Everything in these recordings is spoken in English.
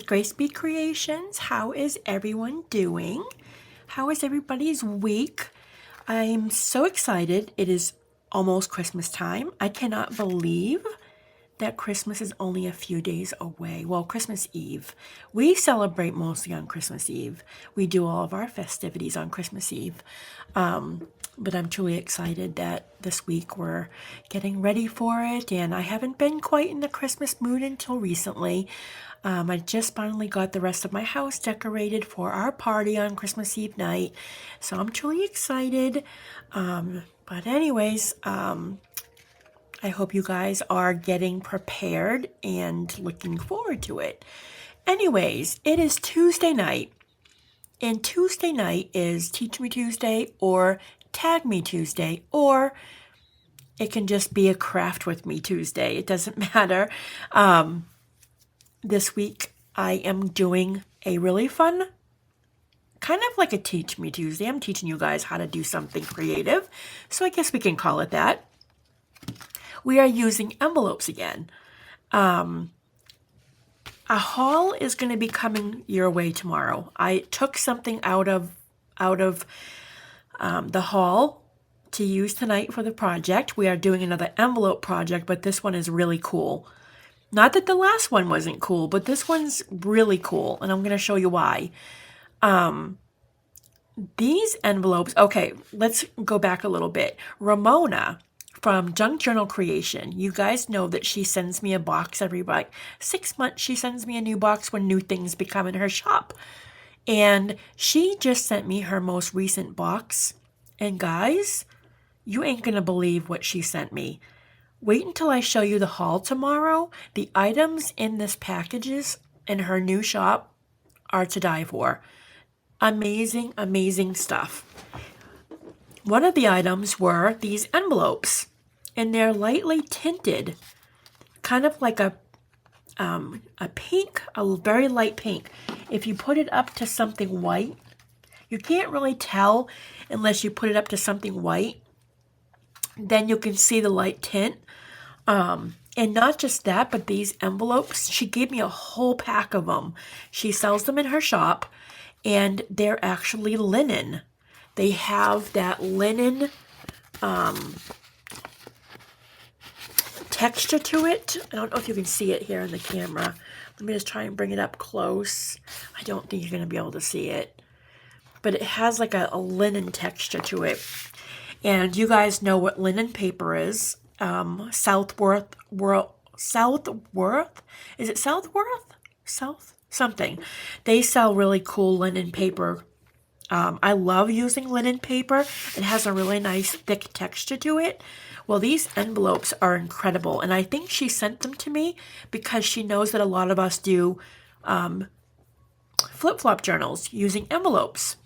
with Grace B Creations. How is everyone doing? How is everybody's week? I'm so excited. It is almost Christmas time. I cannot believe that Christmas is only a few days away. Well, Christmas Eve. We celebrate mostly on Christmas Eve. We do all of our festivities on Christmas Eve. But I'm truly excited that this week we're getting ready for it, and I haven't been quite in the Christmas mood until recently. I just finally got the rest of my house decorated for our party on Christmas Eve night, so I'm truly excited. But anyways, I hope you guys are getting prepared and looking forward to it. Anyways, it is Tuesday night, and Tuesday night is Teach Me Tuesday or Tag Me Tuesday, or it can just be a Craft With Me Tuesday. It doesn't matter. This week I am doing a really fun, kind of like a Teach Me Tuesday. I'm teaching you guys how to do something creative, so I guess we can call it that. We are using envelopes again. A haul is going to be coming your way tomorrow. I took something out of the haul to use tonight for the project. We are doing another envelope project, but this one is really cool. Not that the last one wasn't cool, but this one's really cool, and I'm going to show you why. These envelopes, okay, let's go back a little bit. Ramona from Junk Journal Creation, you guys know that she sends me a box every 6 months. She sends me a new box when new things become in her shop. And she just sent me her most recent box. And guys, you ain't gonna believe what she sent me. Wait until I show you the haul tomorrow. The items in this packages in her new shop are to die for. Amazing, amazing stuff. One of the items were these envelopes, and they're lightly tinted, kind of like a pink, a very light pink. If you put it up to something white, you can't really tell unless you put it up to something white. Then you can see the light tint. And not just that, but these envelopes, she gave me a whole pack of them. She sells them in her shop, and they're actually linen. They have that linen texture to it. I don't know if you can see it here in the camera. Let me just try and bring it up close. I don't think you're going to be able to see it. But it has like a linen texture to it. And you guys know what linen paper is. Southworth? Is it Southworth? South? Something. They sell really cool linen paper. I love using linen paper. It has a really nice thick texture to it. Well, these envelopes are incredible, and I think she sent them to me because she knows that a lot of us do flip-flop journals using envelopes.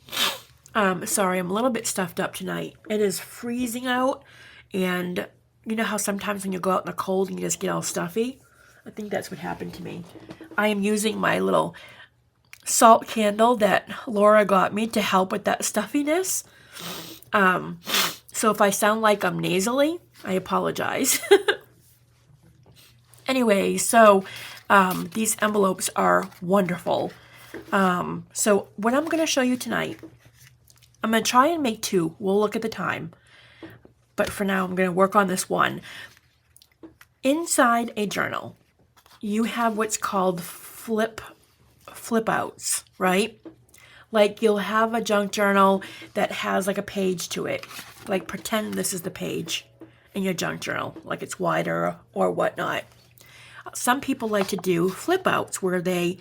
Sorry, I'm a little bit stuffed up tonight. It is freezing out, and you know how sometimes when you go out in the cold and you just get all stuffy? I think that's what happened to me. I am using my little salt candle that Laura got me to help with that stuffiness. So if I sound like I'm nasally, I apologize. Anyway, so these envelopes are wonderful. So what I'm going to show you tonight, I'm going to try and make two. We'll look at the time. But for now, I'm going to work on this one. Inside a journal, you have what's called flip outs, right? Like you'll have a junk journal that has like a page to it. Like pretend this is the page in your junk journal, like it's wider or whatnot. Some people like to do flip outs where they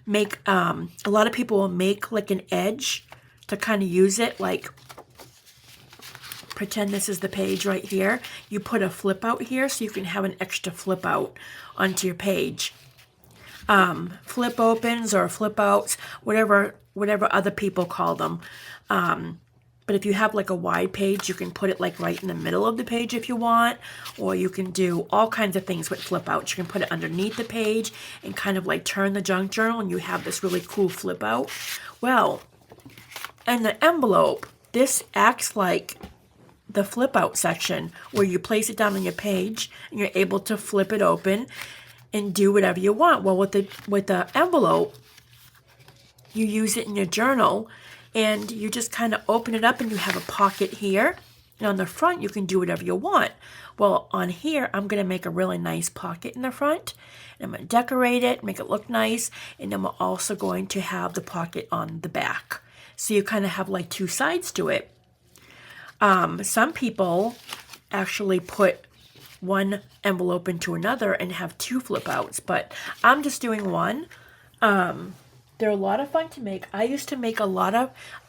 make, a lot of people will make like an edge to kind of use it, like pretend this is the page right here. You put a flip out here so you can have an extra flip out onto your page. Flip opens or flip outs, whatever other people call them. But if you have like a wide page, you can put it like right in the middle of the page if you want, or you can do all kinds of things with flip outs. You can put it underneath the page and kind of like turn the junk journal and you have this really cool flip out. Well, in the envelope, this acts like the flip out section where you place it down on your page and you're able to flip it open. and do whatever you want. Well, with the envelope, you use it in your journal, and you just kind of open it up and you have a pocket here. And on the front, you can do whatever you want. Well, on here, I'm going to make a really nice pocket in the front. And I'm going to decorate it, make it look nice. And then we're also going to have the pocket on the back. So you kind of have like two sides to it. Some people actually put one envelope into another and have two flip outs, but I'm just doing one. They're a lot of fun to make. I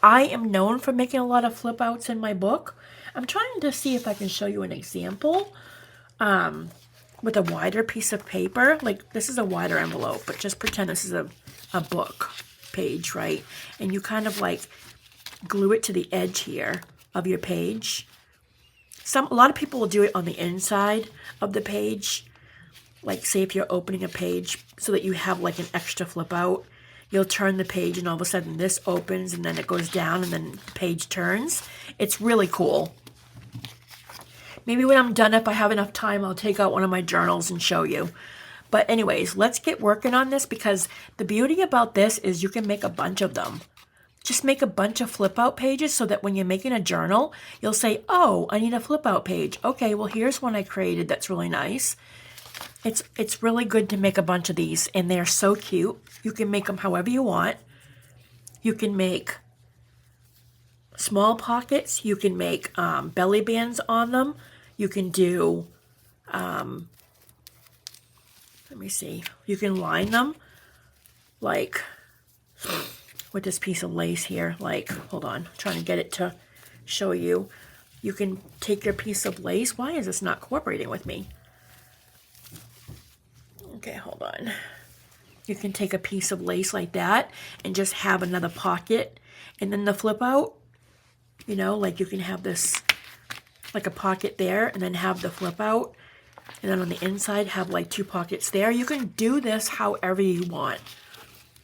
am known for making a lot of flip outs in my book. I'm trying to see if I can show you an example with a wider piece of paper. Like, this is a wider envelope, but just pretend this is a book page, right? And you kind of like glue it to the edge here of your page. A lot of people will do it on the inside of the page. Like, say if you're opening a page so that you have like an extra flip out, you'll turn the page and all of a sudden this opens and then it goes down and then the page turns. It's really cool. Maybe when I'm done, if I have enough time, I'll take out one of my journals and show you. But anyways, let's get working on this, because the beauty about this is you can make a bunch of them. Just make a bunch of flip out pages so that when you're making a journal, you'll say, oh, I need a flip out page. Okay, well, here's one I created that's really nice. It's really good to make a bunch of these, and they're so cute. You can make them however you want. You can make small pockets. You can make belly bands on them. You can do, let me see, you can line them like with this piece of lace here. Like, hold on, I'm trying to get it to show you. You can take your piece of lace. Why is this not cooperating with me? Okay, hold on. You can take a piece of lace like that and just have another pocket. And then the flip out, you know, like you can have this, like a pocket there, and then have the flip out. And then on the inside, have like two pockets there. You can do this however you want.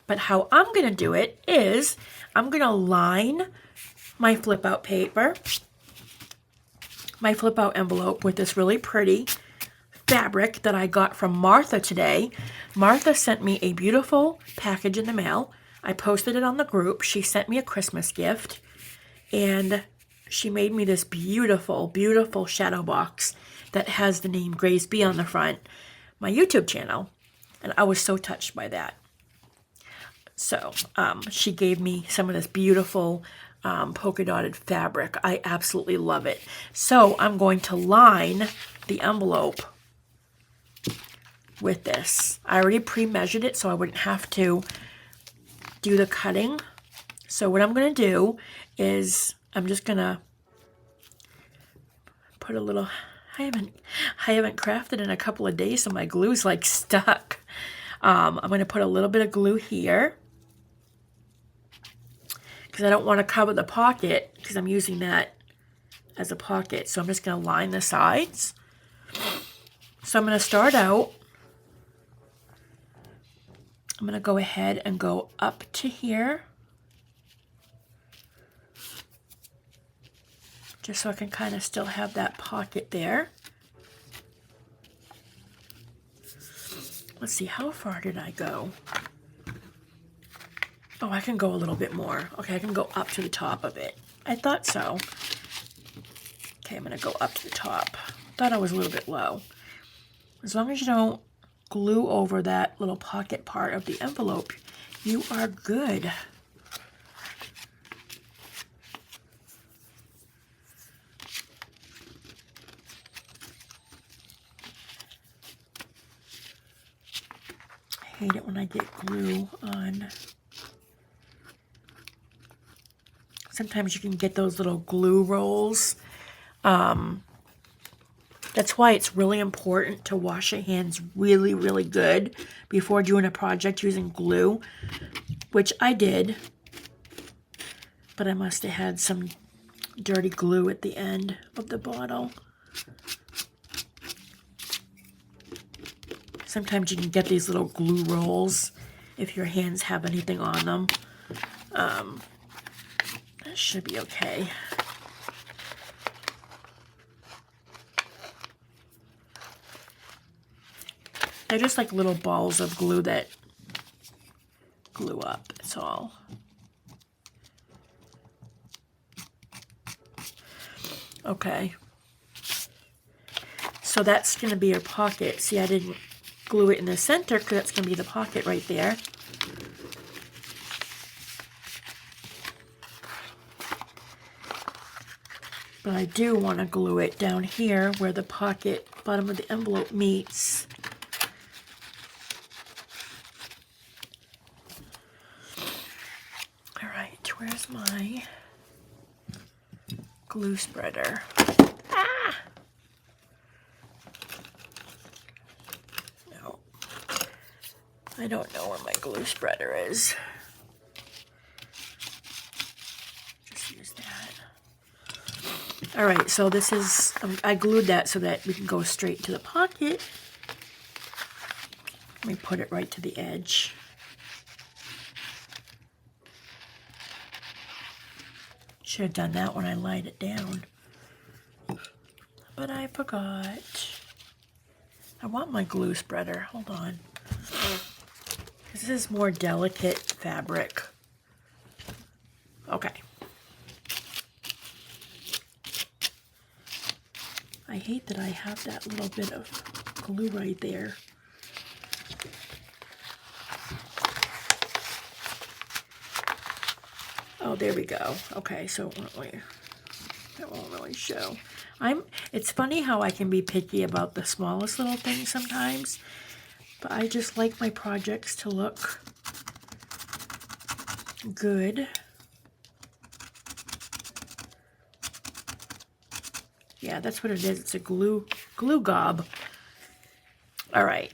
But how I'm going to do it is I'm going to line my flip out paper, my flip out envelope with this really pretty fabric that I got from Martha today. Martha sent me a beautiful package in the mail. I posted it on the group. She sent me a Christmas gift, and she made me this beautiful, beautiful shadow box that has the name Grace B on the front, my YouTube channel, and I was so touched by that. So she gave me some of this beautiful polka dotted fabric. I absolutely love it. So I'm going to line the envelope with this. I already pre-measured it so I wouldn't have to do the cutting. So what I'm going to do is I'm just going to put a little, I haven't crafted in a couple of days, so my glue's like stuck. I'm going to put a little bit of glue here because I don't want to cover the pocket because I'm using that as a pocket. So I'm just going to line the sides. So I'm going to start out. I'm going to go ahead and go up to here, just so I can kind of still have that pocket there. Let's see, how far did I go? Oh, I can go a little bit more. Okay, I can go up to the top of it. I thought so. Okay, I'm going to go up to the top. Thought I was a little bit low. As long as you don't glue over that little pocket part of the envelope, you are good. I hate it when I get glue on. Sometimes you can get those little glue rolls. That's why it's really important to wash your hands really, really good before doing a project using glue, which I did, but I must have had some dirty glue at the end of the bottle. Sometimes you can get these little glue rolls if your hands have anything on them. That should be okay. They're just like little balls of glue that glue up, that's all. Okay. So that's going to be your pocket. See, I didn't glue it in the center because that's going to be the pocket right there. But I do want to glue it down here where the pocket, bottom of the envelope meets. All right, where's my glue spreader? Ah! No, I don't know where my glue spreader is. Just use that. All right, so this is, I glued that so that we can go straight to the pocket. Let me put it right to the edge. Should have done that when I laid it down. But I forgot. I want my glue spreader. Hold on. This is more delicate fabric. Okay. I hate that I have that little bit of glue right there. Oh, there we go. Okay, so that won't really show. It's funny how I can be picky about the smallest little things sometimes, but I just like my projects to look good. Yeah, that's what it is. It's a glue gob. All right.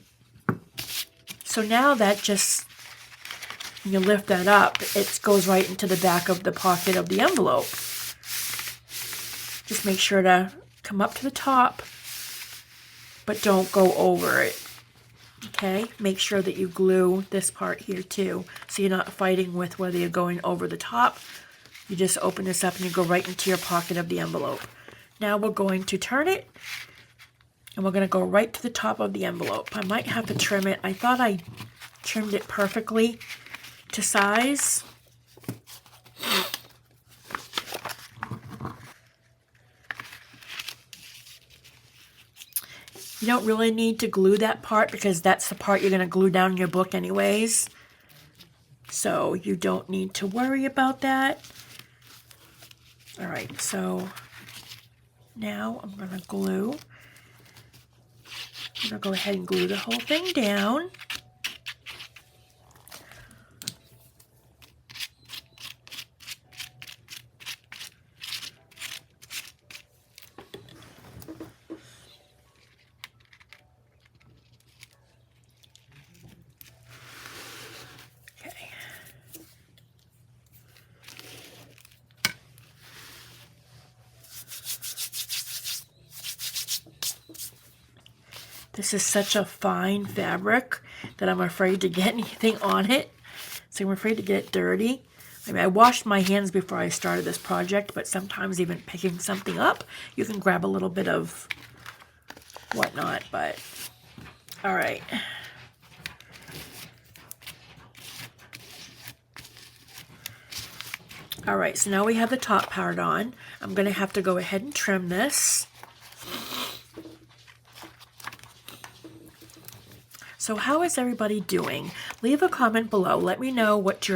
So now that just, when you lift that up, it goes right into the back of the pocket of the envelope. Just make sure to come up to the top, but don't go over it. Okay? Make sure that you glue this part here too, so you're not fighting with whether you're going over the top. You just open this up and you go right into your pocket of the envelope. Now we're going to turn it, and we're going to go right to the top of the envelope. I might have to trim it. I thought I trimmed it perfectly to size. You don't really need to glue that part because that's the part you're going to glue down in your book anyways. So you don't need to worry about that. All right, so now I'm going to glue. I'm going to go ahead and glue the whole thing down. This is such a fine fabric that I'm afraid to get anything on it. So I'm afraid to get it dirty. I mean, I washed my hands before I started this project, but sometimes even picking something up, you can grab a little bit of whatnot, but all right. All right, so now we have the top part on. I'm going to have to go ahead and trim this. So how is everybody doing? Leave a comment below. Let me know what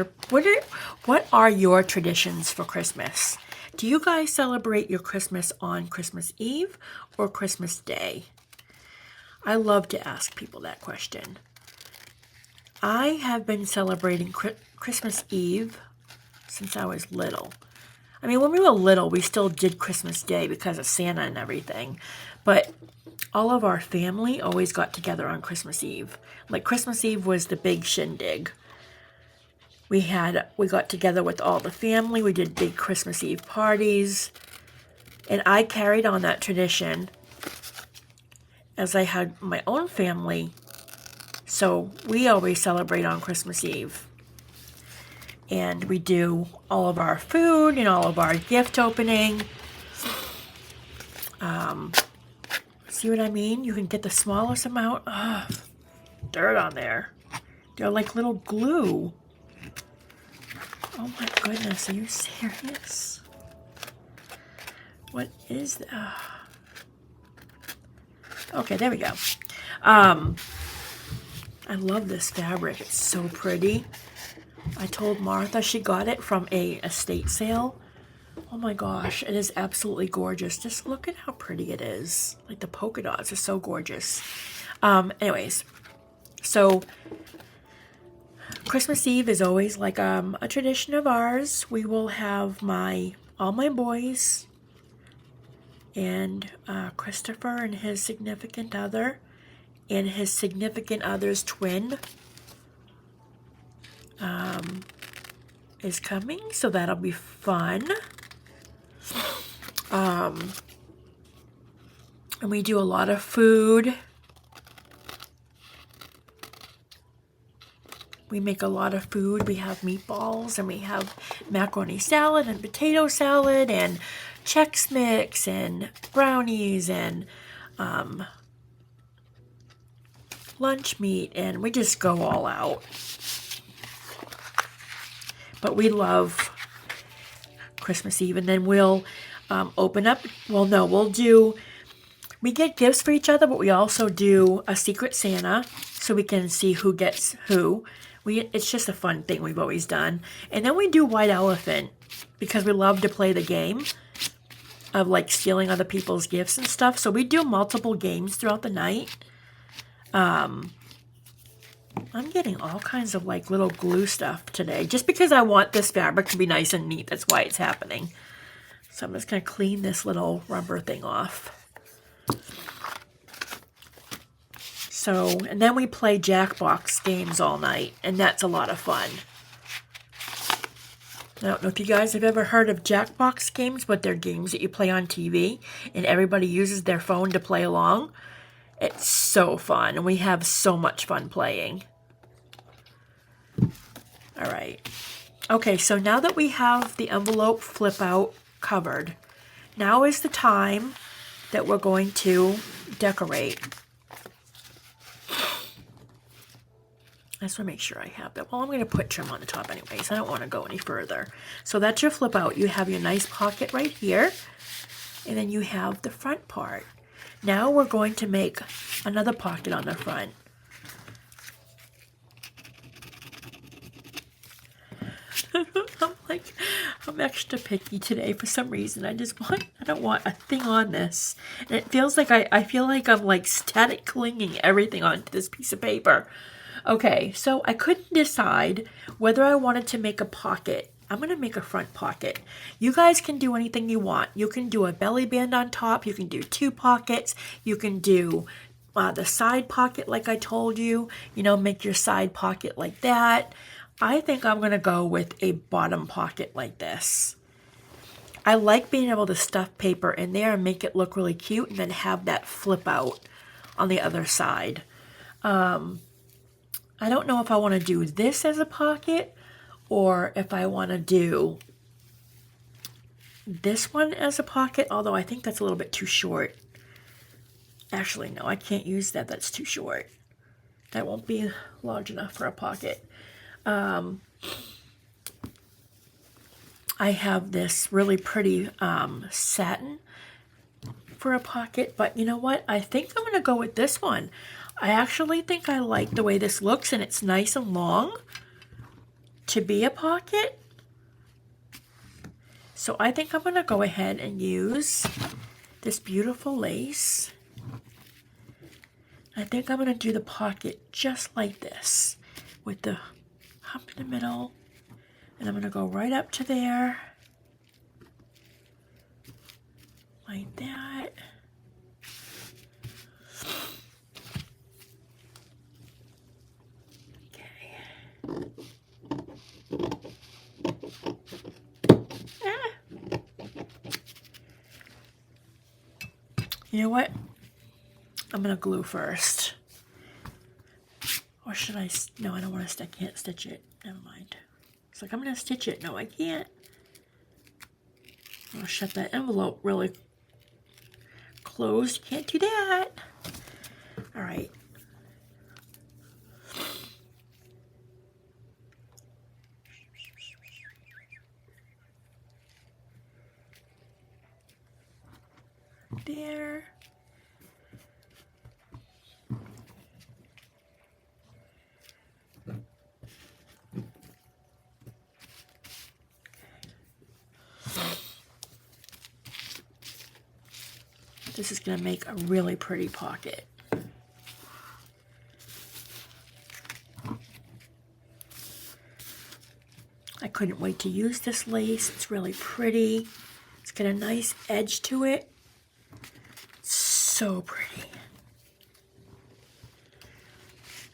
are your traditions for Christmas? Do you guys celebrate your Christmas on Christmas Eve or Christmas Day? I love to ask people that question. I have been celebrating Christmas Eve since I was little. I mean, when we were little, we still did Christmas Day because of Santa and everything. But all of our family always got together on Christmas Eve. Like Christmas Eve was the big shindig. We got together with all the family. We did big Christmas Eve parties. And I carried on that tradition as I had my own family. So we always celebrate on Christmas Eve. And we do all of our food and all of our gift opening. See what I mean? You can get the smallest amount. dirt on there. They're like little glue. Oh my goodness, are you serious? What is that? Okay, there we go. I love this fabric. It's so pretty. I told Martha she got it from a estate sale. Oh my gosh, it is absolutely gorgeous. Just look at how pretty it is. Like the polka dots are so gorgeous. Anyways, so Christmas Eve is always like a tradition of ours. We will have all my boys and Christopher and his significant other and his significant other's twin is coming, so that'll be fun. And we do a lot of food. We make a lot of food. We have meatballs and we have macaroni salad and potato salad and Chex Mix and brownies and lunch meat, and we just go all out. But we love Christmas Eve, and then we'll open up. Well, no, we get gifts for each other, but we also do a Secret Santa so we can see who gets who. It's just a fun thing we've always done. And then we do White Elephant because we love to play the game of like stealing other people's gifts and stuff. So we do multiple games throughout the night. I'm getting all kinds of like little glue stuff today just because I want this fabric to be nice and neat. That's why it's happening. So I'm just going to clean this little rubber thing off. So, and then we play Jackbox games all night, and that's a lot of fun. I don't know if you guys have ever heard of Jackbox games, but they're games that you play on TV, and everybody uses their phone to play along. It's so fun, and we have so much fun playing. All right. Okay, so now that we have the envelope flip out covered, now is the time that we're going to decorate. I just want to make sure I have that. Well, I'm going to put trim on the top anyways. I don't want to go any further. So that's your flip out. You have your nice pocket right here, and then you have the front part. Now we're going to make another pocket on the front. I'm extra picky today for some reason. I don't want a thing on this. And it feels like I feel like I'm like static clinging everything onto this piece of paper. Okay, so I couldn't decide whether I wanted to make a pocket. I'm going to make a front pocket. You guys can do anything you want. You can do a belly band on top. You can do 2 pockets. You can do the side pocket like I told you. You know, make your side pocket like that. I think I'm going to go with a bottom pocket like this. I like being able to stuff paper in there and make it look really cute and then have that flip out on the other side. I don't know if I want to do this as a pocket or if I want to do this one as a pocket, although I think that's a little bit too short. Actually, no, I can't use that. That's too short. That won't be large enough for a pocket. I have this really pretty satin for a pocket, but you know what? I think I'm going to go with this one. I actually think I like the way this looks, and it's nice and long to be a pocket. So I think I'm going to go ahead and use this beautiful lace. I think I'm going to do the pocket just like this with the hump in the middle. And I'm going to go right up to there. Like that. You know what? I'm going to glue first. Or should I? No, I don't want to. I can't stitch it. Never mind. It's like I'm going to stitch it. No, I can't. I'll shut that envelope really closed. Can't do that. All right. there. This is going to make a really pretty pocket. I couldn't wait to use this lace. It's really pretty. It's got a nice edge to it. So pretty.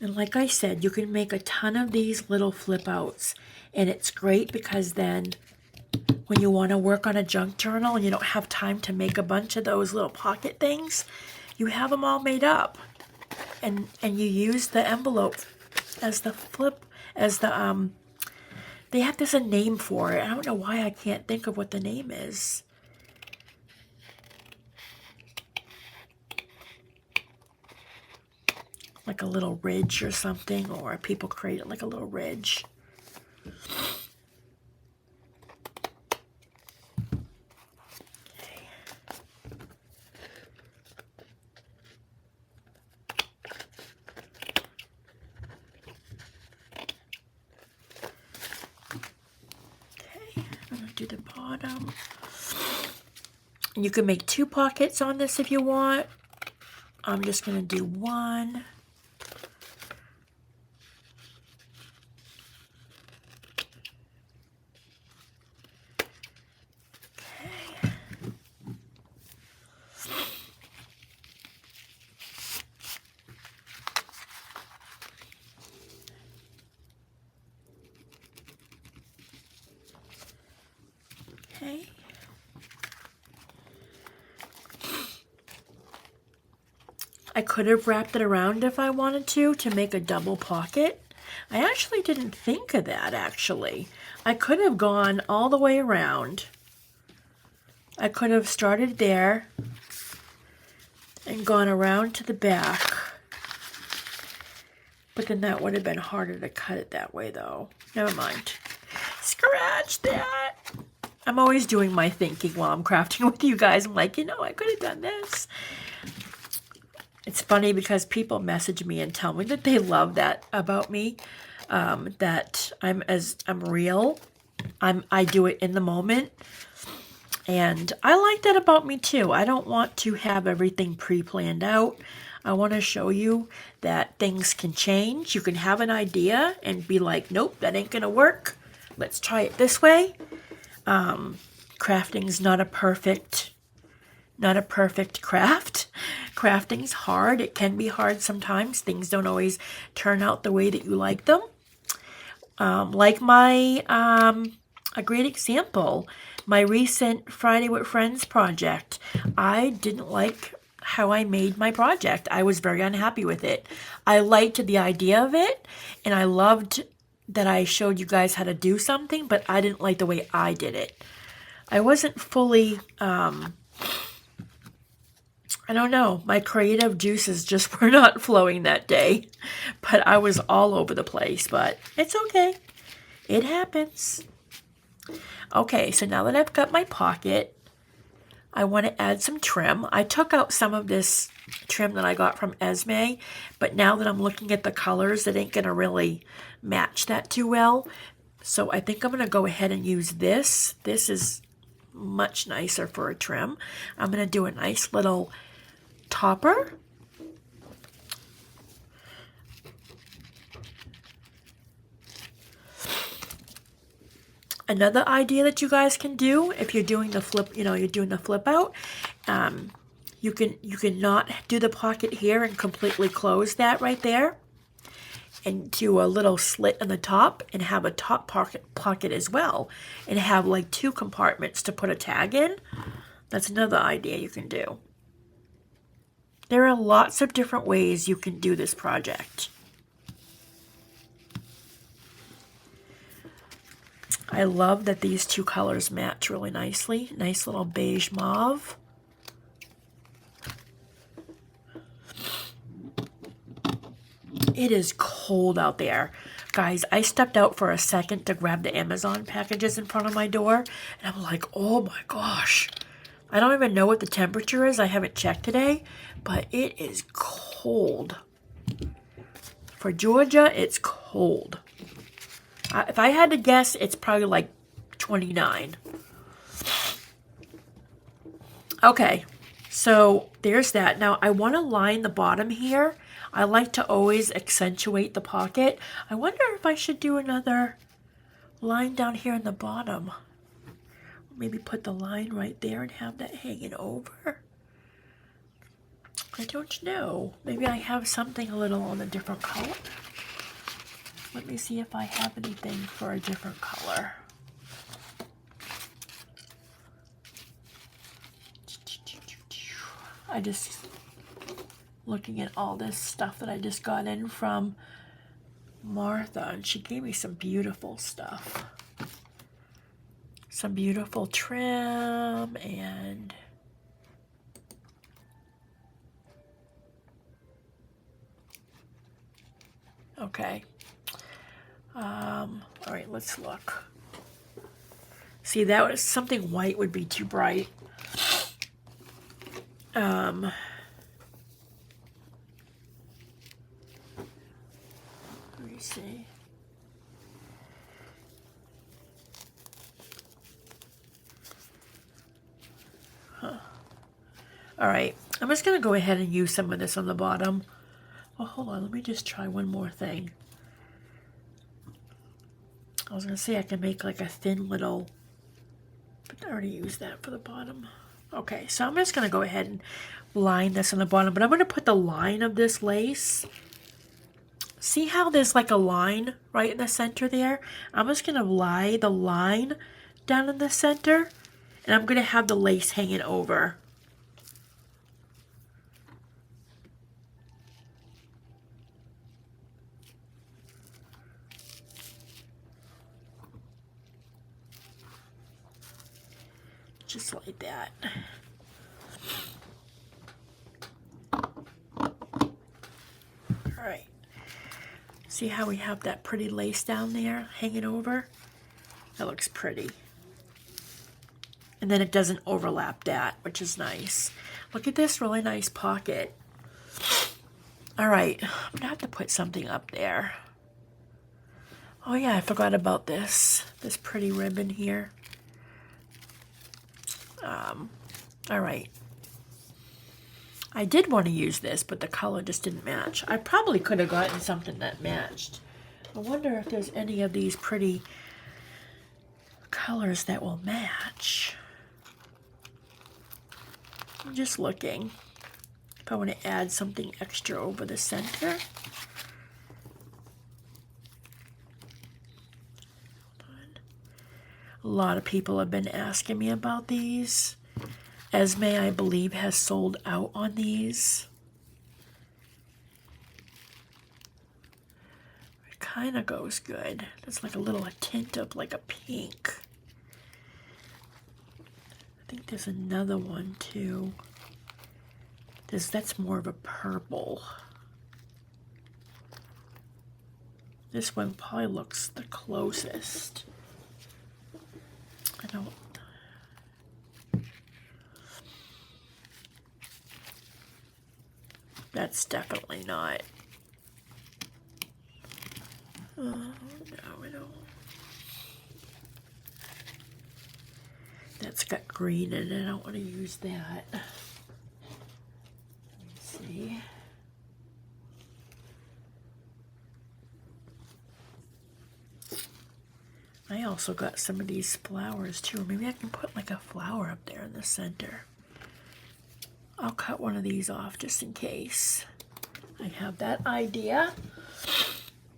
And like I said, you can make a ton of these little flip outs. And it's great because then when you want to work on a junk journal and you don't have time to make a bunch of those little pocket things, you have them all made up. And you use the envelope as the flip, as the, they have this a name for it. I don't know why I can't think of what the name is. Like a little ridge or something, or people create it like a little ridge. Do the bottom. And you can make 2 pockets on this if you want. I'm just going to do 1. Okay. Okay. I could have wrapped it around if I wanted to make a double pocket. I actually didn't think of that, actually. I could have gone all the way around. I could have started there and gone around to the back. But then that would have been harder to cut it that way, though. Never mind. Scratch that! I'm always doing my thinking while I'm crafting with you guys. I'm like, you know, I could have done this. It's funny because people message me and tell me that they love that about me, that I'm real. I do it in the moment. And I like that about me too. I don't want to have everything pre-planned out. I want to show you that things can change. You can have an idea and be like, nope, that ain't going to work. Let's try it this way. Crafting's not a perfect craft. Crafting's hard. It can be hard sometimes. Things don't always turn out the way that you like them. Like my, a great example, my recent Friday with Friends project. I didn't like how I made my project. I was very unhappy with it. I liked the idea of it, and I loved that I showed you guys how to do something, but I didn't like the way I did it. I wasn't fully, I don't know, my creative juices just were not flowing that day, but I was all over the place, but it's okay. It happens. Okay, so now that I've got my pocket, I want to add some trim. I took out some of this trim that I got from Esme, but now that I'm looking at the colors, it ain't going to really match that too well. So I think I'm going to go ahead and use this. This is much nicer for a trim. I'm going to do a nice little topper. Another idea that you guys can do if you're doing the flip, you're doing the flip out, you can not do the pocket here and completely close that right there and do a little slit in the top and have a top pocket as well and have like 2 compartments to put a tag in. That's another idea you can do. There are lots of different ways you can do this project. I love that these 2 colors match really nicely. Nice little beige mauve. It is cold out there. Guys, I stepped out for a second to grab the Amazon packages in front of my door, and I'm like, oh my gosh, I don't even know what the temperature is. I haven't checked today, but it is cold. For Georgia, it's cold. If I had to guess, it's probably like 29. Okay, so there's that. Now I want to line the bottom here. I like to always accentuate the pocket. I wonder if I should do another line down here in the bottom. Maybe put the line right there and have that hanging over. I don't know. Maybe I have something a little on a different color. Let me see if I have anything for a different color. I just looking at all this stuff that I just got in from Martha, and she gave me some beautiful stuff. Some beautiful trim and okay. All right, let's look. See, that was something white would be too bright. Let me see. Huh. All right, I'm just gonna go ahead and use some of this on the bottom. Oh, hold on, let me just try one more thing. I was gonna say I can make like a thin little, but I already used that for the bottom. Okay, so I'm just gonna go ahead and line this on the bottom, but I'm gonna put the line of this lace. See how there's like a line right in the center there? I'm just gonna lie the line down in the center, and I'm gonna have the lace hanging over. Just like that. All right. See how we have that pretty lace down there hanging over? That looks pretty. And then it doesn't overlap that, which is nice. Look at this really nice pocket. All right, I'm gonna have to put something up there. Oh yeah, I forgot about this pretty ribbon here. All right. I did want to use this, but the color just didn't match. I probably could have gotten something that matched. I wonder if there's any of these pretty colors that will match. I'm just looking if I want to add something extra over the center. A lot of people have been asking me about these. Esme, I believe, has sold out on these. It kind of goes good. It's like a little tint of like a pink. I think there's another one too. That's more of a purple. This one probably looks the closest. I don't. That's definitely not. Oh, no, I don't. That's got green in it. I don't want to use that. Let me see. I also got some of these flowers too. Maybe I can put like a flower up there in the center. I'll cut one of these off just in case. I have that idea.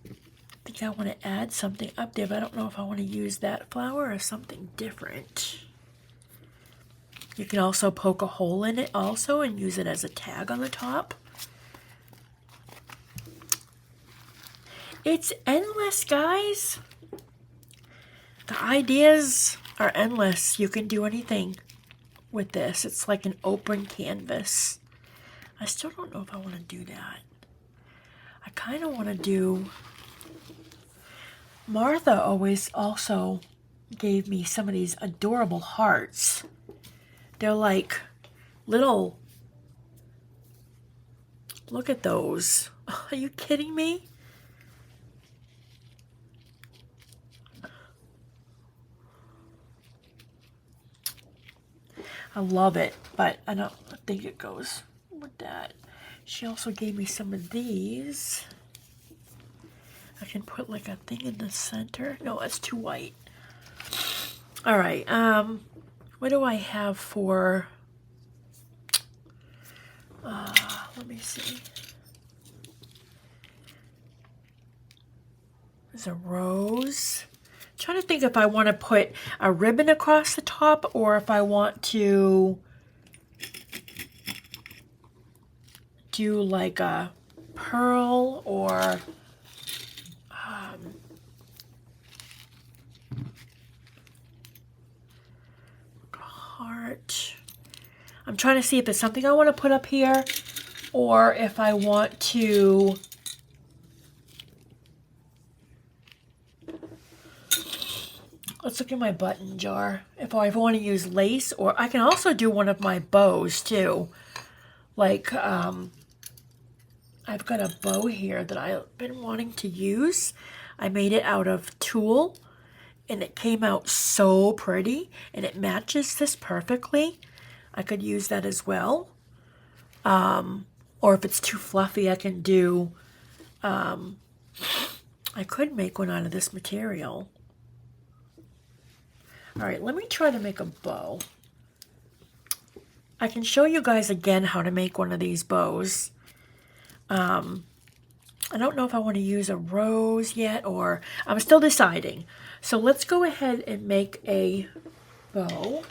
I think I want to add something up there, but I don't know if I want to use that flower or something different. You can also poke a hole in it also and use it as a tag on the top. It's endless, guys. The ideas are endless. You can do anything with this. It's like an open canvas. I still don't know if I want to do that. I kind of want to do... Martha always also gave me some of these adorable hearts They're like little, look at those. Are you kidding me? I love it, but I don't think it goes with that. She also gave me some of these. I can put like a thing in the center. No, that's too white. All right, what do I have for, let me see. There's a rose. I'm trying to think if I want to put a ribbon across the top or if I want to do like a pearl or heart. I'm trying to see if it's something I want to put up here or if I want to let's look at my button jar. If I want to use lace, or I can also do one of my bows too. Like, I've got a bow here that I've been wanting to use. I made it out of tulle and it came out so pretty and it matches this perfectly. I could use that as well. Or if it's too fluffy, I can do, I could make one out of this material. All right, let me try to make a bow. I can show you guys again how to make one of these bows. I don't know if I want to use a rose yet, or I'm still deciding. So let's go ahead and make a bow.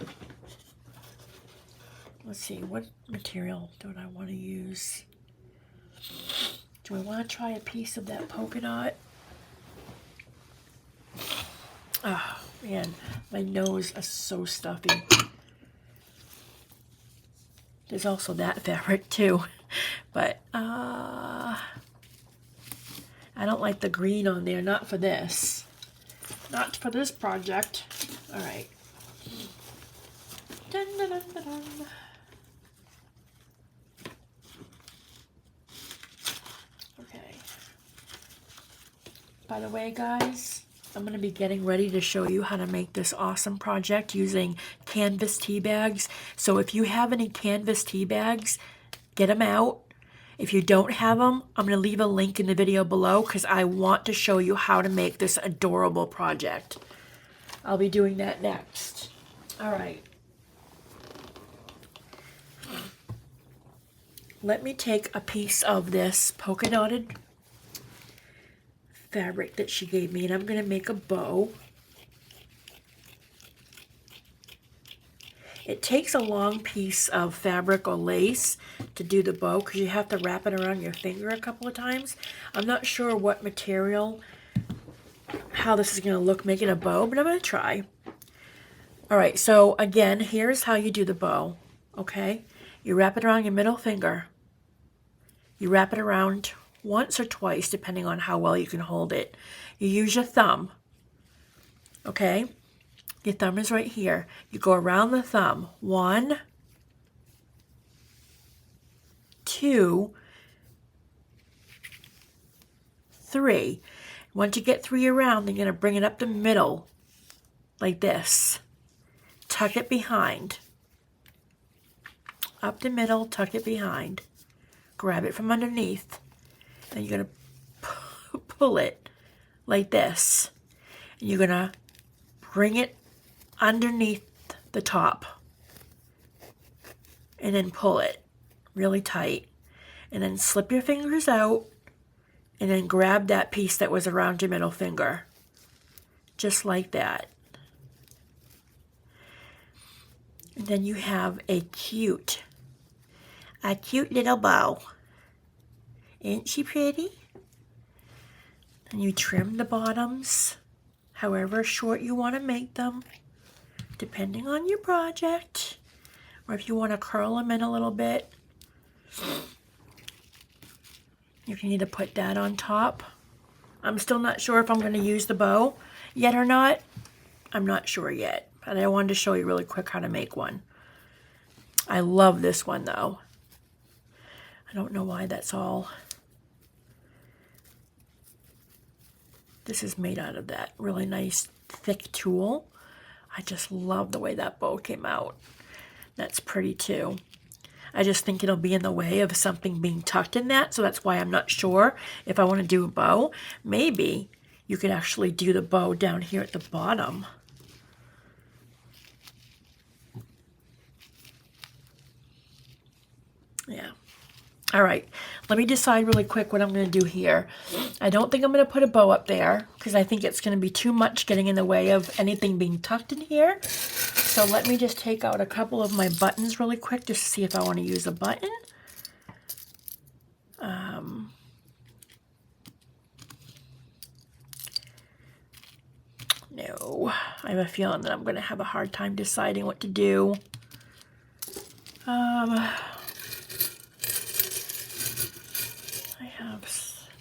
Let's see, what material do I want to use? Do I want to try a piece of that polka dot? Oh, man, my nose is so stuffy. There's also that fabric too, but I don't like the green on there, not for this. Not for this project. All right. Dun, dun, dun, dun, dun. Okay. By the way, guys, I'm going to be getting ready to show you how to make this awesome project using canvas tea bags. So if you have any canvas tea bags, get them out. If you don't have them, I'm going to leave a link in the video below because I want to show you how to make this adorable project. I'll be doing that next. All right. Let me take a piece of this polka dotted fabric that she gave me, and I'm going to make a bow. It takes a long piece of fabric or lace to do the bow because you have to wrap it around your finger a couple of times. I'm not sure what material, how this is going to look making a bow, but I'm going to try. All right, so again, here's how you do the bow, okay? You wrap it around your middle finger. You wrap it around once or twice, depending on how well you can hold it. You use your thumb, okay? Your thumb is right here. You go around the thumb. 1, 2, 3. Once you get 3 around, then you're going to bring it up the middle, like this. Tuck it behind. Up the middle, tuck it behind. Grab it from underneath. And you're going to pull it like this. And you're going to bring it underneath the top. And then pull it really tight. And then slip your fingers out. And then grab that piece that was around your middle finger. Just like that. And then you have a cute little bow. Isn't she pretty? And you trim the bottoms however short you want to make them, depending on your project, or if you want to curl them in a little bit. You can either put that on top. I'm still not sure if I'm going to use the bow yet or not. I'm not sure yet, but I wanted to show you really quick how to make one. I love this one though. I don't know why that's all. This is made out of that really nice thick tulle. I just love the way that bow came out. That's pretty too. I just think it'll be in the way of something being tucked in that, so that's why I'm not sure if I want to do a bow. Maybe you could actually do the bow down here at the bottom. Yeah. All right, let me decide really quick what I'm going to do here. I don't think I'm going to put a bow up there because I think it's going to be too much getting in the way of anything being tucked in here. So let me just take out a couple of my buttons really quick just to see if I want to use a button. No, I have a feeling that I'm going to have a hard time deciding what to do. I have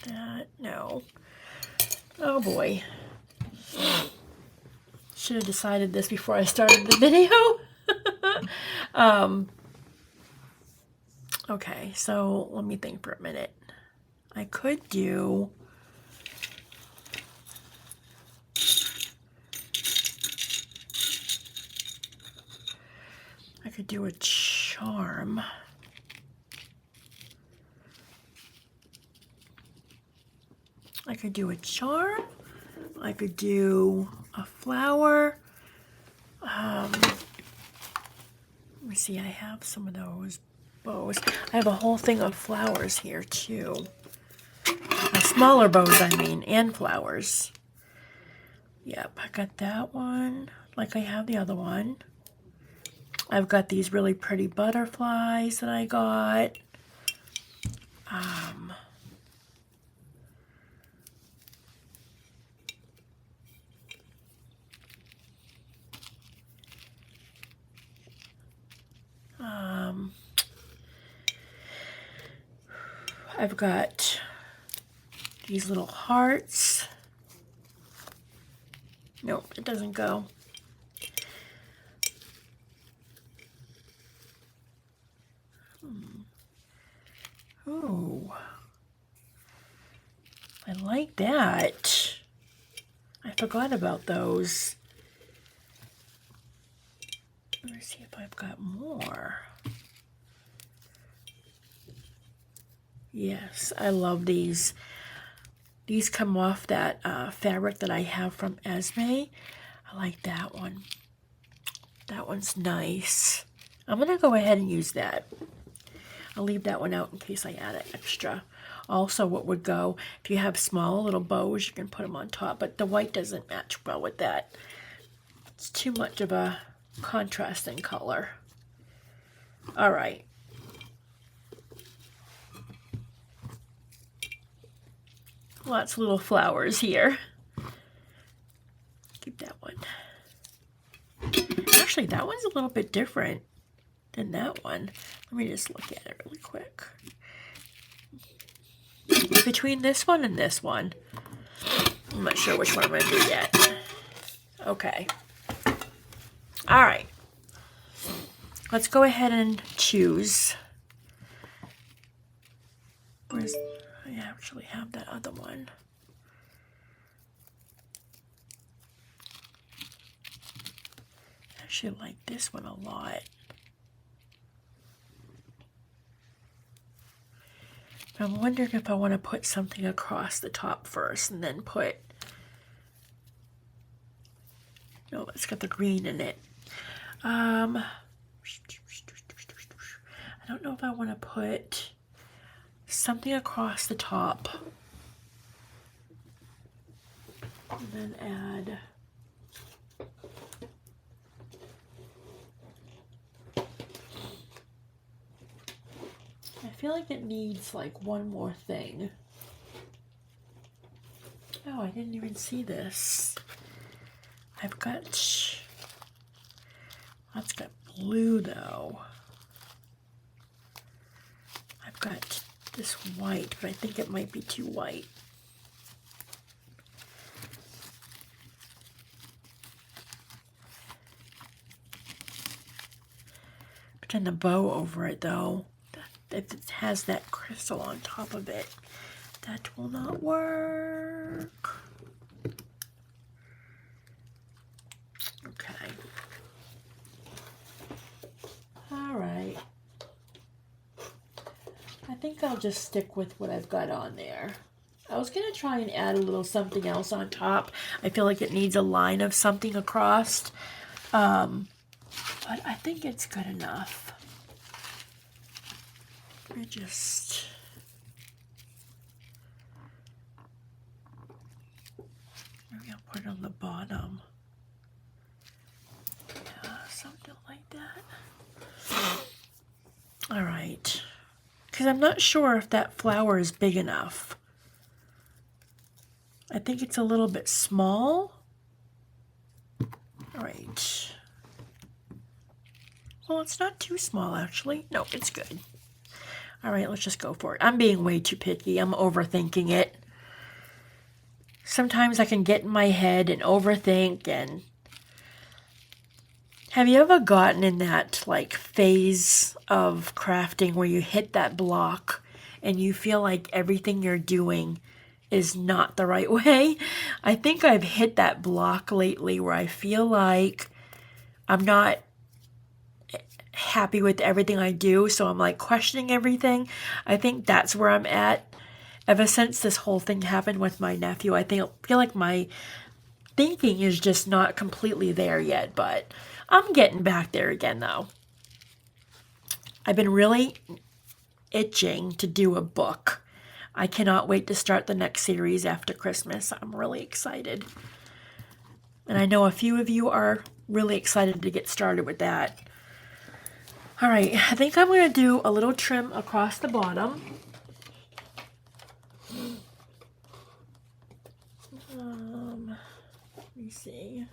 that. No. Oh boy. Should have decided this before I started the video. Okay, so let me think for a minute. I could do... I could do a charm. I could do a charm. I could do a flower. Let me see, I have some of those bows. I have a whole thing of flowers here too. Smaller bows, I mean, and flowers. Yep, I got that one, like I have the other one. I've got these really pretty butterflies that I got. I've got these little hearts. Nope, it doesn't go. Ooh, I like that. I forgot about those. Let me see if I've got more. Yes, I love these. These come off that fabric that I have from Esme. I like that one. That one's nice. I'm going to go ahead and use that. I'll leave that one out in case I add it extra. Also, what would go, if you have small little bows, you can put them on top, but the white doesn't match well with that. It's too much of a contrasting color. All right. Lots of little flowers here. Keep that one. Actually, that one's a little bit different than that one. Let me just look at it really quick. Between this one and this one, I'm not sure which one I'm going to do yet. Okay. All right. Let's go ahead and choose. Where's... I actually have that other one. I actually like this one a lot. I'm wondering if I want to put something across the top first and then put... No, it's got the green in it. I don't know if I want to put something across the top and then add I feel like it needs like one more thing. Oh, I didn't even see this. I've got, that's got blue though. I've got this white, but I think it might be too white. crafting a bow over it though. If it has that crystal on top of it, that will not work. Okay. All right. I think I'll just stick with what I've got on there. I was going to try and add a little something else on top. I feel like it needs a line of something across. But I think it's good enough. I just... maybe I'll put it on the bottom. Yeah, something like that. All right. Because I'm not sure if that flower is big enough. I think it's a little bit small. All right. Well, it's not too small, actually. No, it's good. All right, let's just go for it. I'm being way too picky. I'm overthinking it. Sometimes I can get in my head and overthink. And have you ever gotten in that like phase of crafting where you hit that block and you feel like everything you're doing is not the right way? I think I've hit that block lately where I feel like I'm not happy with everything I do, so I'm like questioning everything. I think that's where I'm at. Ever since this whole thing happened with my nephew, I feel like my thinking is just not completely there yet, but I'm getting back there again though. I've been really itching to do a book. I cannot wait to start the next series after Christmas. I'm really excited. And I know a few of you are really excited to get started with that. All right, I think I'm going to do a little trim across the bottom. Let me see.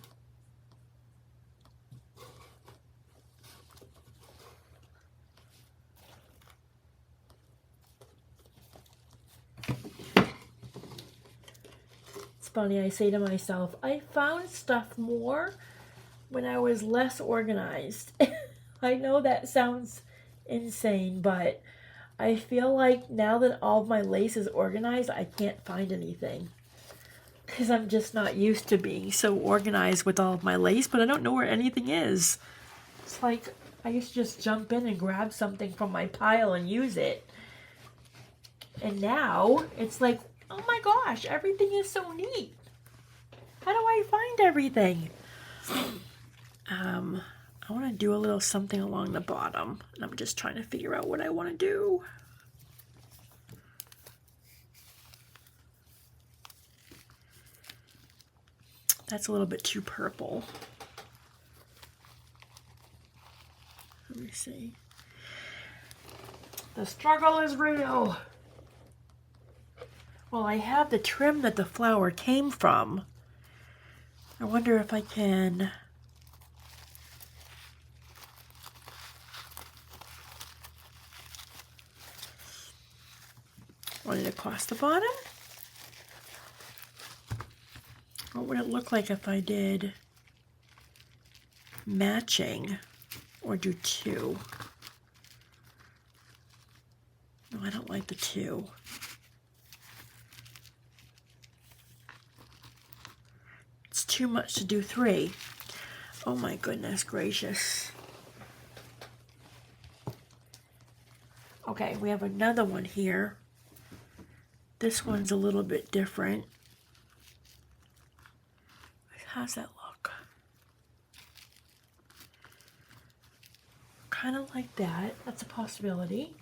It's funny, I say to myself, I found stuff more when I was less organized. I know that sounds insane, but I feel like now that all of my lace is organized, I can't find anything. Because I'm just not used to being so organized with all of my lace, but I don't know where anything is. It's like I used to just jump in and grab something from my pile and use it. And now it's like, oh my gosh, everything is so neat. How do I find everything? I want to do a little something along the bottom, and I'm just trying to figure out what I want to do. That's a little bit too purple. Let me see. The struggle is real. Well, I have the trim that the flower came from. I wonder if I can... run it across the bottom. What would it look like if I did matching or do two? No, I don't like the two. It's too much to do three. Oh my goodness gracious. Okay, we have another one here. This one's a little bit different. How's that look? Kind of like that. That's a possibility.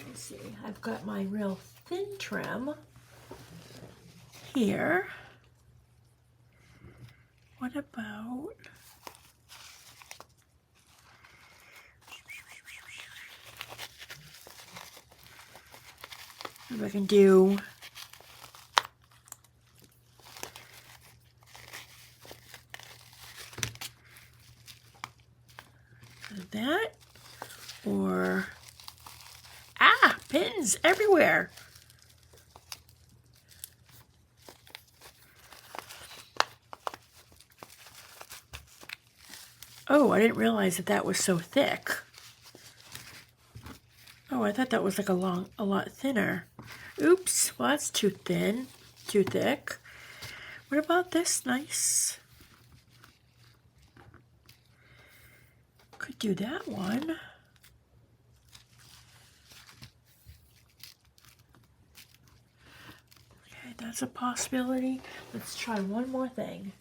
Let's see. I've got my real thin trim here. What about... maybe I can do that, or pins everywhere. Oh, I didn't realize that that was so thick. Oh, I thought that was like a lot thinner. Oops, well that's too thin, too thick. What about this? Nice. Could do that one. Okay, that's a possibility. Let's try one more thing.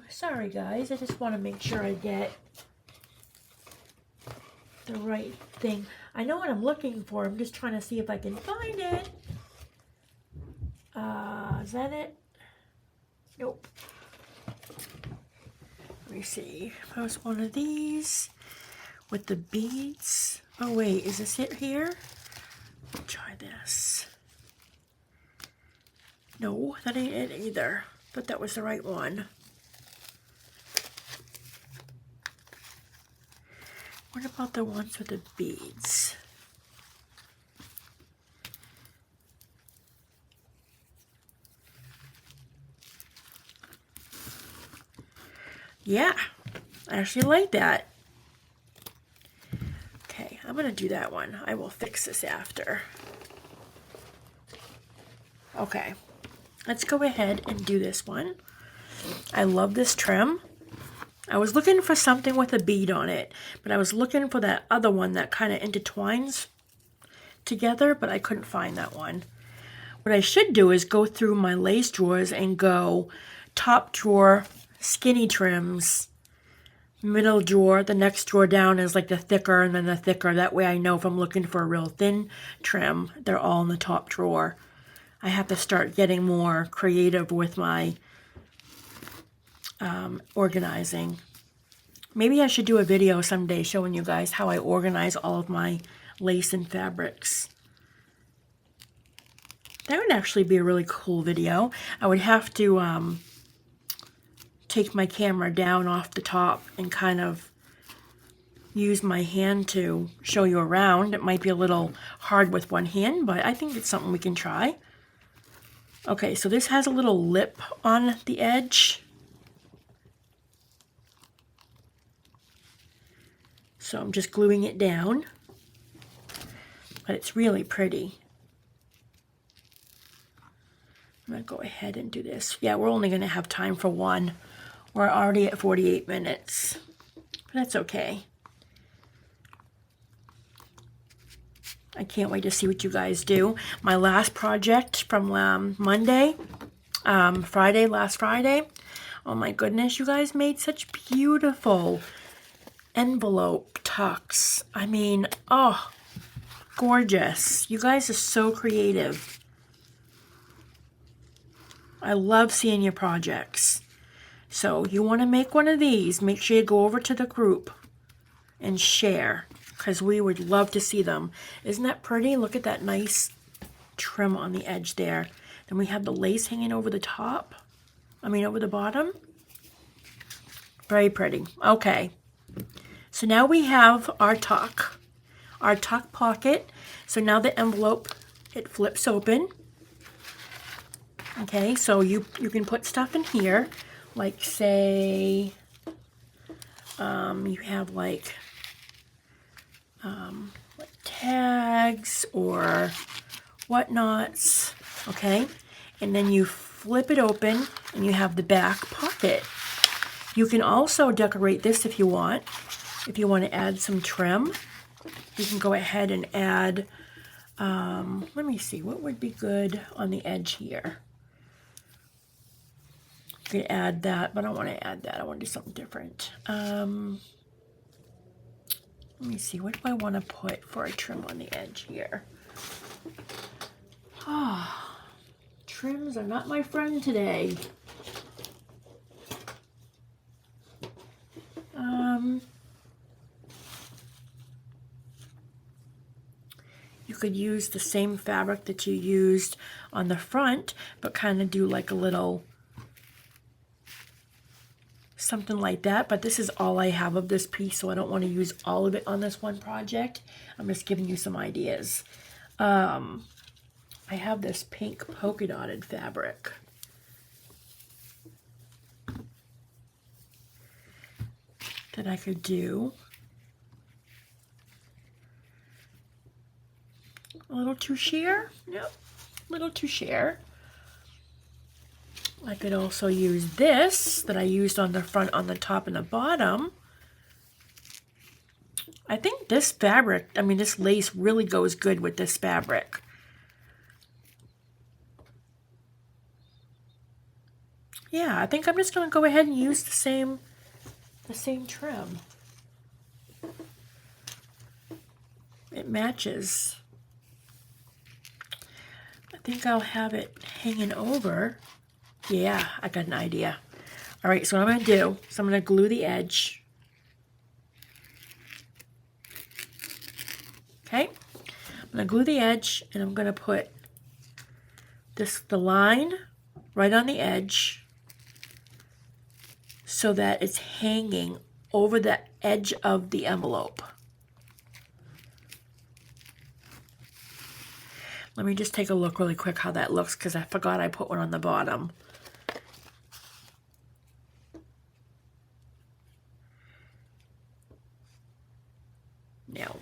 Sorry guys, I just want to make sure I get the right thing. I know what I'm looking for, I'm just trying to see if I can find it. Is that it? Nope. Let me see. Post one of these with the beads. Oh wait, is this it here? Try this. No, that ain't it either. But that was the right one. What about the ones with the beads? Yeah, I actually like that. Okay, I'm gonna do that one. I will fix this after. Okay, let's go ahead and do this one. I love this trim. I was looking for something with a bead on it, but I was looking for that other one that kind of intertwines together, but I couldn't find that one. What I should do is go through my lace drawers and go top drawer, skinny trims, middle drawer, the next drawer down is like the thicker and then the thicker. That way I know if I'm looking for a real thin trim, they're all in the top drawer. I have to start getting more creative with my organizing. Maybe I should do a video someday showing you guys how I organize all of my lace and fabrics. That would actually be a really cool video. I would have to take my camera down off the top and kind of use my hand to show you around. It might be a little hard with one hand, but I think it's something we can try. Okay, so this has a little lip on the edge. So I'm just gluing it down. But it's really pretty. I'm going to go ahead and do this. Yeah, we're only going to have time for one. We're already at 48 minutes. But that's okay. I can't wait to see what you guys do. My last project from last Friday. Oh my goodness, you guys made such beautiful envelope tucks. I mean, oh, gorgeous. You guys are so creative. I love seeing your projects. So you want to make one of these, make sure you go over to the group and share, because we would love to see them. Isn't that pretty? Look at that nice trim on the edge there. Then we have the lace hanging over the top. Over the bottom. Very pretty. Okay. So now we have our tuck pocket. So now the envelope, it flips open. Okay, so you can put stuff in here, like say, you have like tags or whatnots, okay? And then you flip it open and you have the back pocket. You can also decorate this if you want. If you want to add some trim, you can go ahead and add, let me see, what would be good on the edge here? You could add that, but I don't want to add that. I want to do something different. Let me see, what do I want to put for a trim on the edge here? Ah, trims are not my friend today. You could use the same fabric that you used on the front, but kind of do like a little something like that, but this is all I have of this piece, so I don't want to use all of it on this one project. I'm just giving you some ideas. I have this pink polka dotted fabric. That I could do a little too sheer. Yep, a little too sheer. I could also use this that I used on the front, on the top, and the bottom. I think this fabric, I mean this lace really goes good with this fabric. Yeah, I think I'm just going to go ahead and use the same trim. It matches. I think I'll have it hanging over. Yeah, I got an idea. All right, so what I'm going to do is I'm going to glue the edge. Okay, I'm going to glue the edge, and I'm going to put the line right on the edge so that it's hanging over the edge of the envelope. Let me just take a look really quick how that looks, because I forgot I put one on the bottom. No,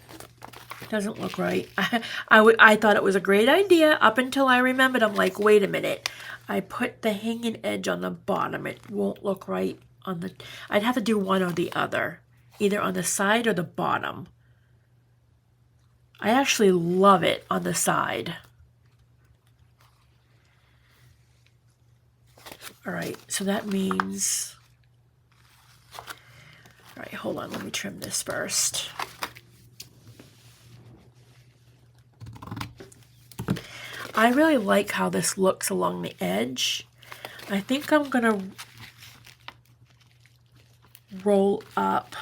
doesn't look right. I thought it was a great idea up until I remembered. I'm like, wait a minute. I put the hanging edge on the bottom. It won't look right on the... I'd have to do one or the other, either on the side or the bottom. I actually love it on the side. All right, so that means... All right, hold on. Let me trim this first. I really like how this looks along the edge. I think I'm going to roll up,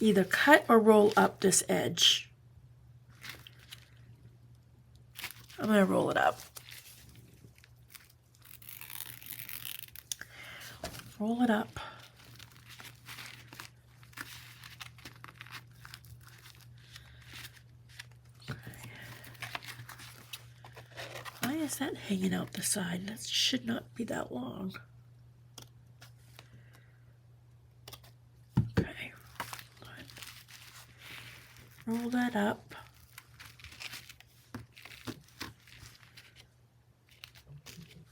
either cut or roll up this edge. I'm going to roll it up. Roll it up. Why is that hanging out the side? That should not be that long. Okay. Roll that up.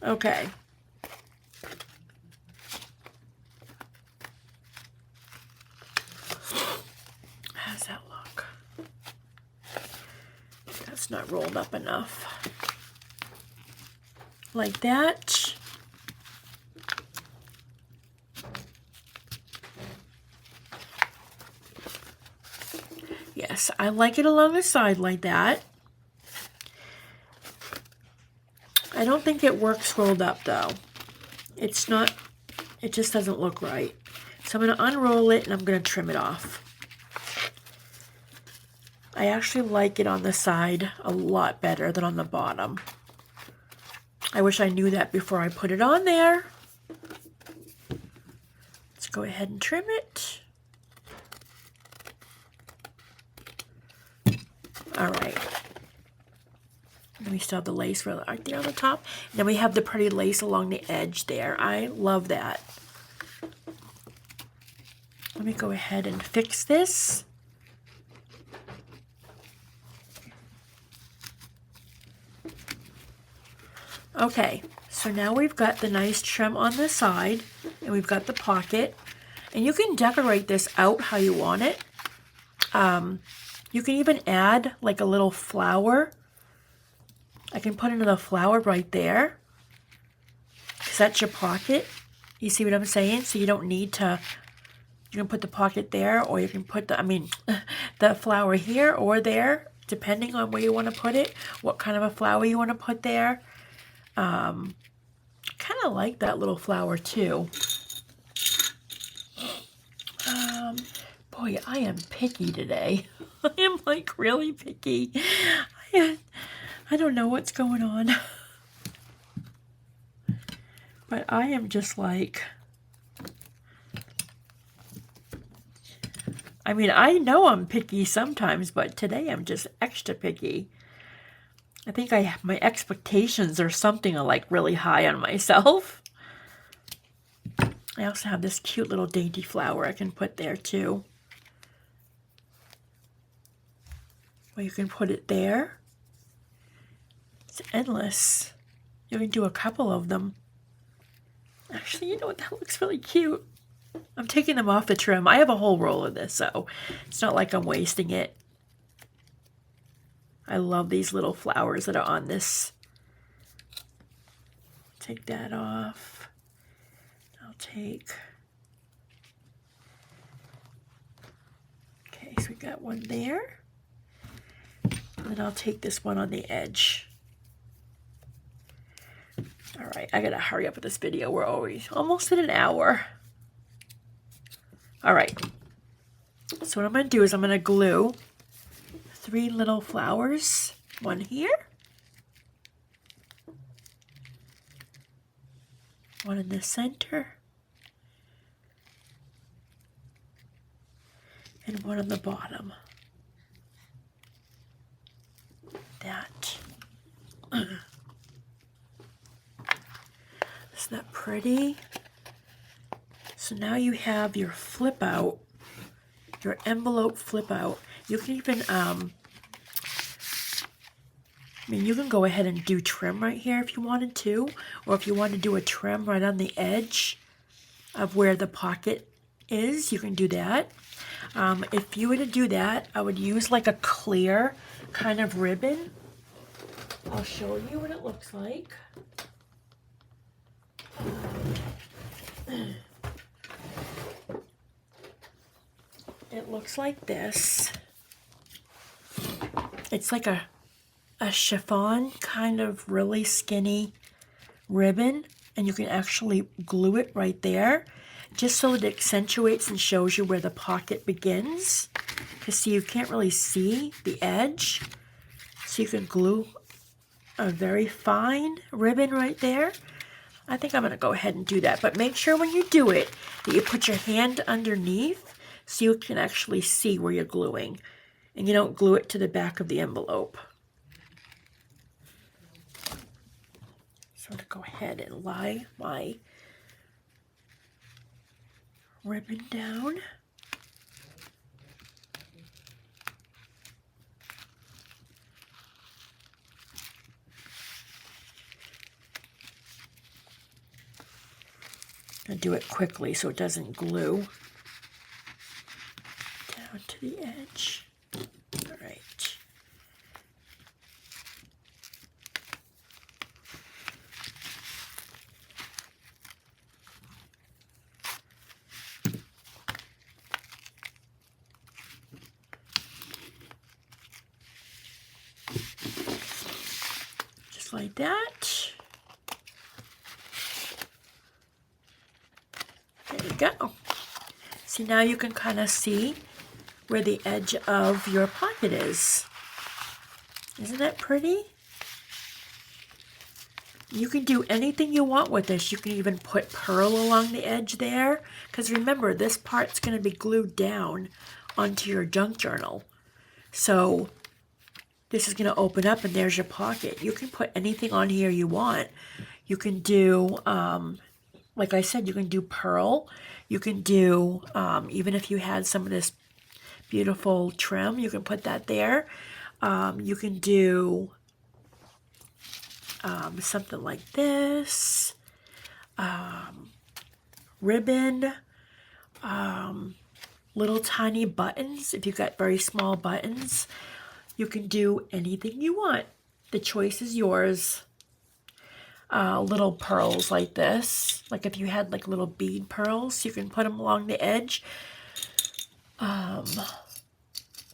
Okay. How does that look? That's not rolled up enough. Like that. Yes, I like it along the side like that. I don't think it works rolled up though. It's not, it just doesn't look right. So I'm going to unroll it and I'm going to trim it off. I actually like it on the side a lot better than on the bottom. I wish I knew that before I put it on there. Let's go ahead and trim it. All right. And we still have the lace right there on the top. And then we have the pretty lace along the edge there. I love that. Let me go ahead and fix this. Okay, so now we've got the nice trim on the side, and we've got the pocket, and you can decorate this out how you want it. You can even add like a little flower. I can put another flower right there, because that's your pocket. You see what I'm saying? So you don't need to, you can put the pocket there, or you can put the, the flower here or there, depending on where you want to put it, what kind of a flower you want to put there. Kind of like that little flower too. Boy, I am picky today. I am like really picky. I don't know what's going on. But I am just like, I mean, I know I'm picky sometimes, but today I'm just extra picky. I think my expectations or something are like really high on myself. I also have this cute little dainty flower I can put there too. Well, you can put it there. It's endless. You can do a couple of them. Actually, you know what? That looks really cute. I'm taking them off the trim. I have a whole roll of this, so it's not like I'm wasting it. I love these little flowers that are on this. Take that off. I'll take... Okay, so we got one there. And then I'll take this one on the edge. All right, I gotta hurry up with this video. We're almost at an hour. All right, so what I'm gonna do is I'm gonna glue 3 little flowers. One here. One in the center. And one on the bottom. That. Isn't that pretty? So now you have your flip out, your envelope flip out. You can even, I mean, you can go ahead and do trim right here if you wanted to, or if you want to do a trim right on the edge of where the pocket is, you can do that. If you were to do that, I would use like a clear kind of ribbon. I'll show you what it looks like. It looks like this. It's like a chiffon kind of really skinny ribbon, and you can actually glue it right there just so that it accentuates and shows you where the pocket begins. Because see, you can't really see the edge, so you can glue a very fine ribbon right there. I think I'm going to go ahead and do that, but make sure when you do it that you put your hand underneath so you can actually see where you're gluing, and you don't glue it to the back of the envelope. So I'm going to go ahead and lie my ribbon down. And do it quickly so it doesn't glue down to the edge. All right. Just like that. There you go. See, now you can kind of see where the edge of your pocket is. Isn't that pretty? You can do anything you want with this. You can even put pearl along the edge there. Because remember, this part's going to be glued down onto your junk journal. So this is going to open up and there's your pocket. You can put anything on here you want. You can do, like I said, you can do pearl. You can do, even if you had some of this beautiful trim, you can put that there. You can do something like this, ribbon, little tiny buttons. If you've got very small buttons, you can do anything you want. The choice is yours. Little pearls like this, like if you had like little bead pearls, you can put them along the edge.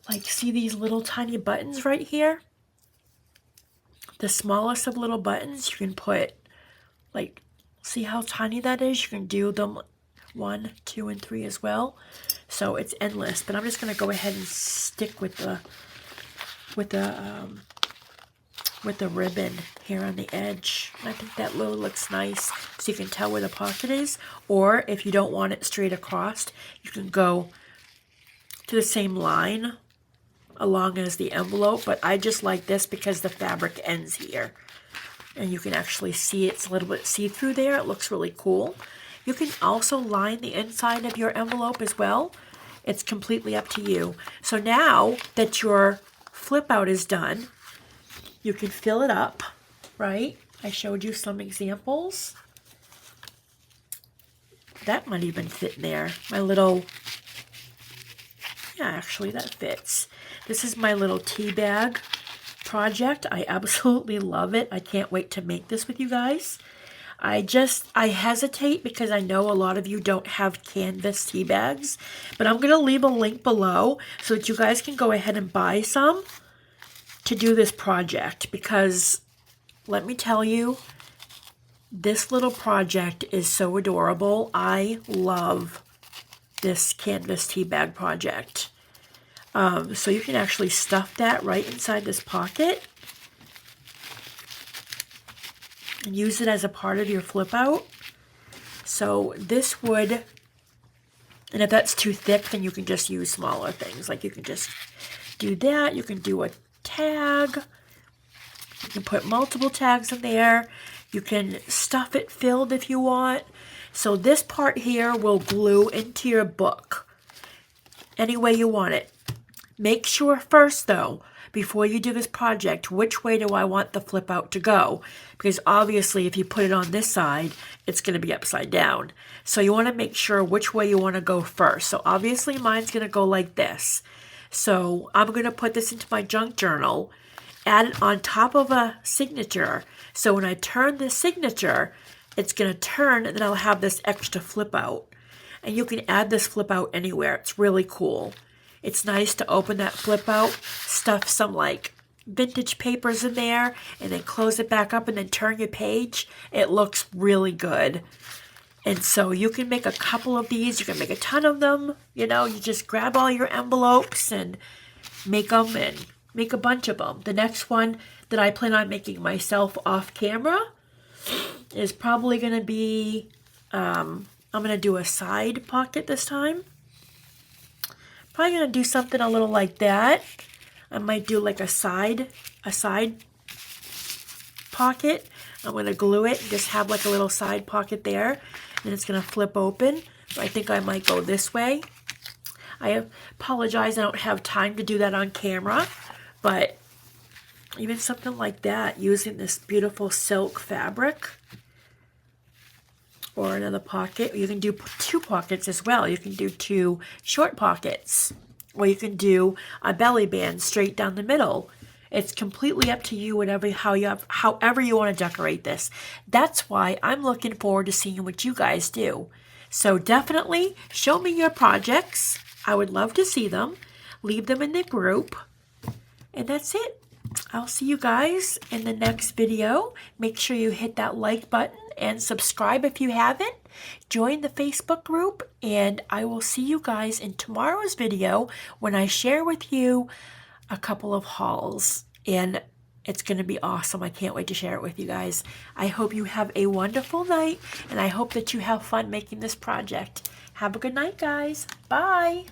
Like see these little tiny buttons right here? The smallest of little buttons, you can put, like, see how tiny that is? You can do them 1, 2, and 3 as well. So it's endless, but I'm just going to go ahead and stick with the ribbon here on the edge. I think that really looks nice, so you can tell where the pocket is. Or if you don't want it straight across, you can go to the same line along as the envelope, but I just like this because the fabric ends here. And you can actually see it's a little bit see-through there. It looks really cool. You can also line the inside of your envelope as well. It's completely up to you. So now that your flip out is done, you can fill it up, right? I showed you some examples. That might even fit in there. My little, yeah, actually that fits. This is my little tea bag project. I absolutely love it. I can't wait to make this with you guys. I hesitate because I know a lot of you don't have canvas tea bags, but I'm going to leave a link below so that you guys can go ahead and buy some to do this project, because let me tell you, this little project is so adorable. I love this canvas tea bag project. So you can actually stuff that right inside this pocket and use it as a part of your flip out. So this would, and if that's too thick, then you can just use smaller things. Like you can just do that. You can do a tag. You can put multiple tags in there. You can stuff it filled if you want. So this part here will glue into your book any way you want it. Make sure first though, before you do this project, which way do I want the flip out to go? Because obviously if you put it on this side, it's going to be upside down. So you want to make sure which way you want to go first. So obviously mine's going to go like this. So I'm going to put this into my junk journal, add it on top of a signature. So when I turn this signature, it's going to turn and then I'll have this extra flip out. And you can add this flip out anywhere. It's really cool. It's nice to open that flip out, stuff some like vintage papers in there, and then close it back up and then turn your page. It looks really good. And so you can make a couple of these. You can make a ton of them. You know, you just grab all your envelopes and make them and make a bunch of them. The next one that I plan on making myself off camera is probably going to be, I'm going to do a side pocket this time. Probably going to do something a little like that. I might do like a side pocket. I'm going to glue it and just have like a little side pocket there. And it's going to flip open. I think I might go this way. I apologize, I don't have time to do that on camera. But even something like that, using this beautiful silk fabric. Or another pocket. You can do 2 pockets as well. You can do 2 short pockets. Or you can do a belly band straight down the middle. It's completely up to you, however you want to decorate this. That's why I'm looking forward to seeing what you guys do. So definitely show me your projects. I would love to see them. Leave them in the group. And that's it. I'll see you guys in the next video. Make sure you hit that like button and subscribe if you haven't. Join the Facebook group, and I will see you guys in tomorrow's video when I share with you a couple of hauls. And it's going to be awesome. I can't wait to share it with you guys. I hope you have a wonderful night, and I hope that you have fun making this project. Have a good night, guys. Bye.